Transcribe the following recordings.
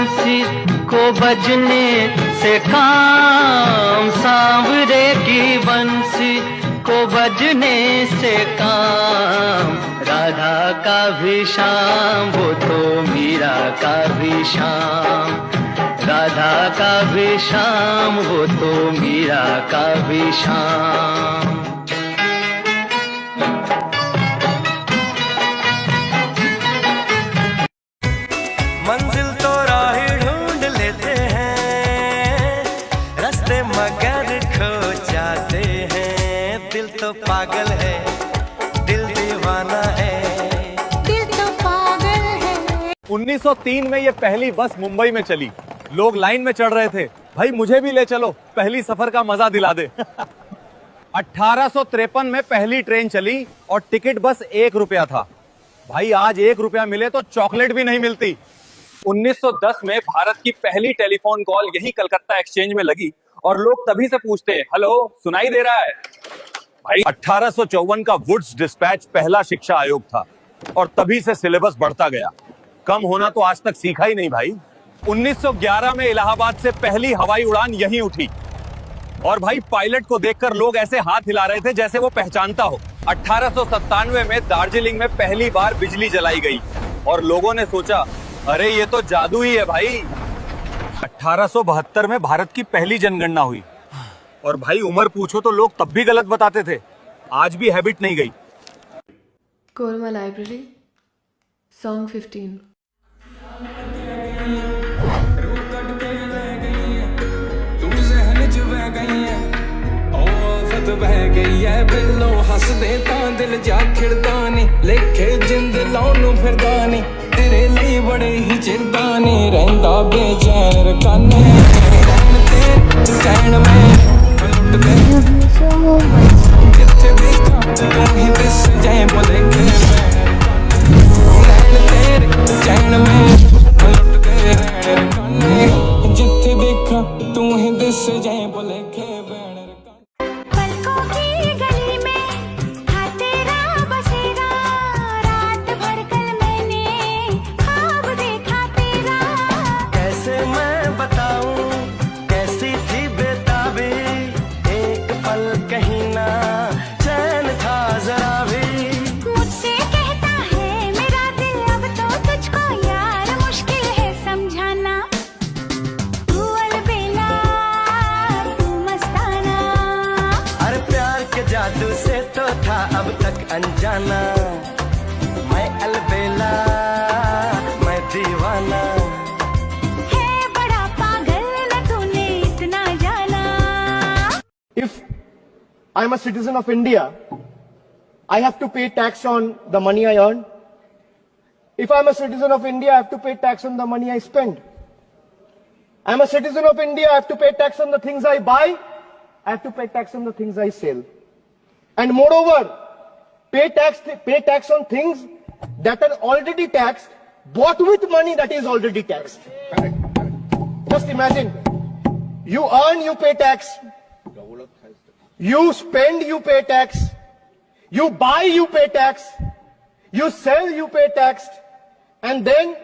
बंसी को बजने से काम, सांवरे की बंसी को बजने से काम। राधा का भी शाम वो तो मीरा का भी शाम, राधा का भी शाम वो तो मीरा का भी शाम। मंजिल तो राह ढूंढ लेते हैं, रास्ते मगर खो जाते हैं। दिल तो पागल है, दिल दीवाना है, दिल तो पागल है। 1903 में ये पहली बस मुंबई में चली। लोग लाइन में चढ़ रहे थे, भाई मुझे भी ले चलो, पहली सफर का मजा दिला दे। 1853 में पहली ट्रेन चली और टिकट बस 1 रुपया था। भाई आज 1 रुपया मिले तो चॉकलेट भी नहीं मिलती। 1910 में भारत की पहली टेलीफोन कॉल यही कलकत्ता एक्सचेंज में लगी और लोग तभी से पूछते हैं, हेलो सुनाई दे रहा है? भाई 1854 का वुड्स डिस्पैच पहला शिक्षा आयोग था और तभी से सिलेबस बढ़ता गया। कम होना तो आज तक सीखा ही नहीं भाई। 1911 में इलाहाबाद से पहली हवाई उड़ान यहीं उठी और भाई पायलट को देखकर लोग ऐसे हाथ हिला रहे थे जैसे वो पहचानता हो। 1897 में दार्जिलिंग में पहली बार बिजली जलाई गई और लोगों ने सोचा, अरे ये तो जादू ही है भाई। 1872 में भारत की पहली जनगणना हुई और भाई उम्र पूछो तो लोग तब भी गलत बताते थे। आज भी हैबिट नहीं गई। Korma library song 15। बह गई है बिल्लो हसदे तां दिल जा खिड़दा नी, लेखे जिंद लाउनू फिरदा नी, तेरे लिए बड़े ही चिरदा नी, रहिंदा बेचैन रकाने चैन में लुट दे जिथे देखा तू ही दिस जाए बोले के तेरे चैन में लुट दे रकाने, जिथे देखा तू ही दिस जाए बोले के अनजाना, मैं अलबेला मैं दीवाना, है बड़ा पागल न तूने इतना जाना। If I am a citizen of India, I have to pay tax on the money I earn. If I am a citizen of India, I have to pay tax on the money I spend. I am a citizen of India, I have to pay tax on the things I buy. I have to pay tax on the things I sell. And moreover, pay tax on things that are already taxed, bought with money that is already taxed. Just imagine, you earn, you pay tax, you spend, you pay tax, you buy, you pay tax, you sell, you pay tax, and then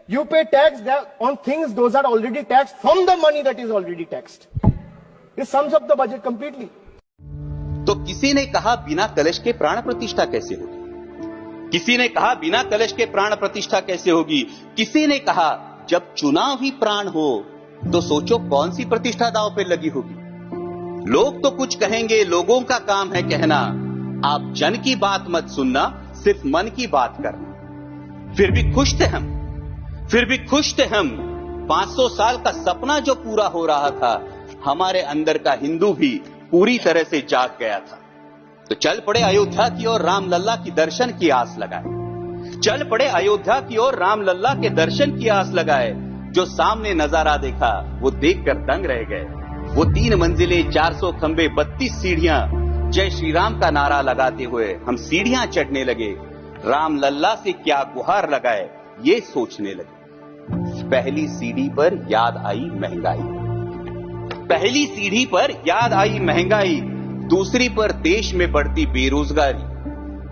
you pay tax on things those are already taxed from the money that is already taxed. This sums up the budget completely. तो किसी ने कहा बिना कलश के प्राण प्रतिष्ठा कैसे होगी? किसी ने कहा बिना कलश के प्राण प्रतिष्ठा कैसे होगी? किसी ने कहा जब चुनाव ही प्राण हो तो सोचो कौन सी प्रतिष्ठा दांव पे लगी होगी। लोग तो कुछ कहेंगे, लोगों का काम है कहना, आप जन की बात मत सुनना, सिर्फ मन की बात करना। फिर भी खुश थे हम, फिर भी खुश थे हम। 500 साल का सपना जो पूरा हो रहा था, हमारे अंदर का हिंदू भी पूरी तरह से जाग गया था। तो चल पड़े अयोध्या की ओर, राम लल्ला की दर्शन की आस लगाए। चल पड़े अयोध्या की ओर, राम लल्ला के दर्शन की आस लगाए। जो सामने नजारा देखा वो देखकर दंग रह गए। वो 3 मंजिलें, 400 खंबे, 32 सीढ़ियां, जय श्री राम का नारा लगाते हुए हम सीढ़ियां चढ़ने लगे। राम लल्ला से क्या गुहार लगाए ये सोचने लगे। पहली सीढ़ी पर याद आई महंगाई, पहली सीढ़ी पर याद आई महंगाई, दूसरी पर देश में बढ़ती बेरोजगारी,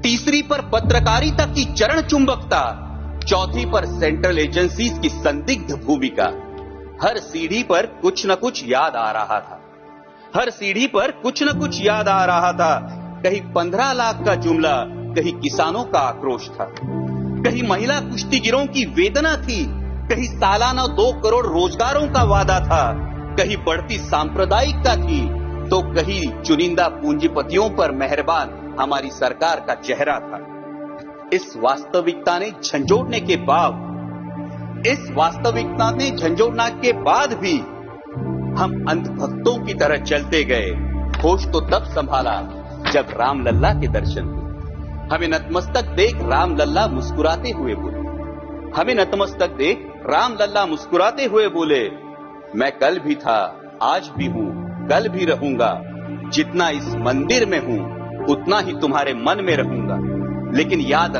तीसरी पर पत्रकारिता की चरण चुंबकता, चौथी पर सेंट्रल एजेंसीज की संदिग्ध भूमिका, हर सीढ़ी पर कुछ न कुछ याद आ रहा था, हर सीढ़ी पर कुछ न कुछ याद आ रहा था। कहीं 15 लाख का जुमला, कहीं किसानों का आक्रोश था, कहीं महिला कुश्तीगिरों की वेदना थी, कहीं सालाना 2 करोड़ रोजगारों का वादा था, कहीं बढ़ती सांप्रदायिकता थी, तो कहीं चुनिंदा पूंजीपतियों पर मेहरबान हमारी सरकार का चेहरा था। इस वास्तविकता ने झंझोड़ने के बाद भी हम अंधभक्तों की तरह चलते गए। होश तो तब संभाला जब रामलल्ला के दर्शन हुए। हमें नतमस्तक देख रामलल्ला मुस्कुराते हुए बोले, हमें नतमस्तक देख रामलल्ला मुस्कुराते हुए बोले, मैं कल भी था, आज भी हूं, कल भी रहूंगा। जितना इस मंदिर में हूं, उतना ही तुम्हारे मन में रहूंगा। लेकिन याद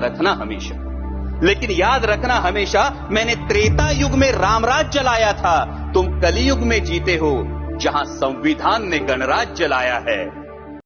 रखना हमेशा, मैंने त्रेता युग में रामराज जलाया था, तुम कलयुग में जीते हो, जहां संविधान ने गणराज जलाया है।